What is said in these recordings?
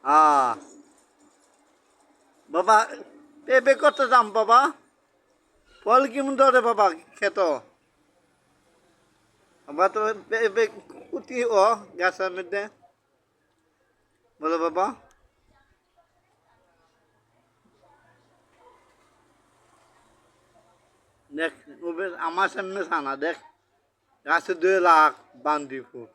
Ah, বাবা পেঁপে কত দাম বাবা? ফল কেমন ধরে বাবা খেত? বাবা তো পেঁপে কুটি ও গাছের মধ্যে বলো বাবা। দেখ আমার সামনে সানা দেখ গাছে 2 লাখ বান্দি ফুল।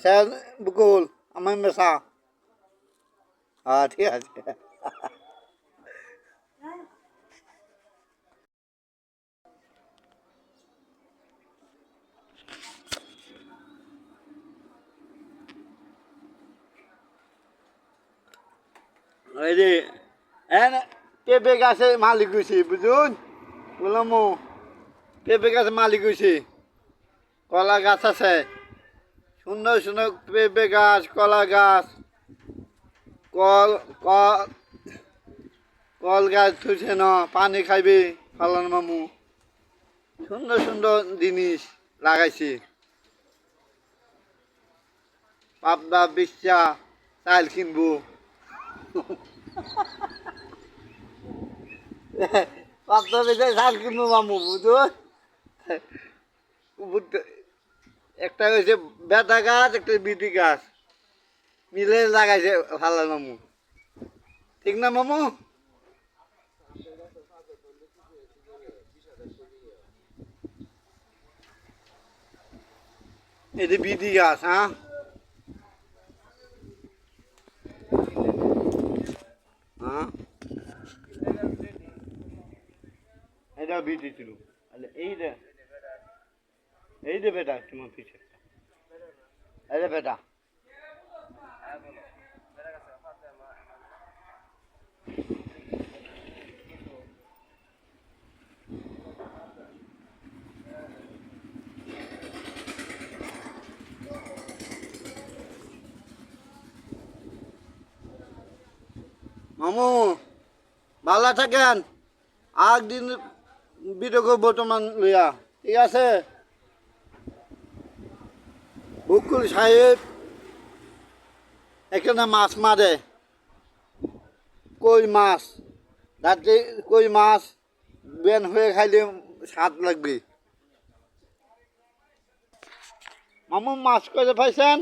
স্যার বকুল আমার মেশা। হ্যাঁ ঠিক আছে। ওই যে পেঁপে গাছে মালিক হয়েছি বুঝুন বললাম পেঁপে গাছে মালিক হয়েছি। কলা গাছ আছে সুন্দর সুন্দর পেঁপে গাছ কলা গাছ কল কল কল গাছ থুছে ন পানি খাইবি ফালান মামু সুন্দর সুন্দর জিনিস লাগাইছি পাবদা বিচ্ছা চাল কিনবো পাবদা বিচ্ছা চাল কিনবো মামু বুঝতো একটা হয়েছে বেটা গাছ একটা বিটি গাছ মিলে লাগাইছে ফালান মামু ঠিক না মামু? এটা বিটি গাছ হ্যাঁ হ্যাঁ এটা বিটি ছিল এই যে বেটা তোমার পিছে এই যে বেটা মামু ভালো থাকেন একদিন ভিডিও করবো তোমার লইয়া ঠিক আছে বকুল সাহেব এখানে মাছ মারে কই মাছ রাত্রে কই মাছ বেন হয়ে খাইলে স্বাদ লাগবে মামু মাছ করে পাইছেন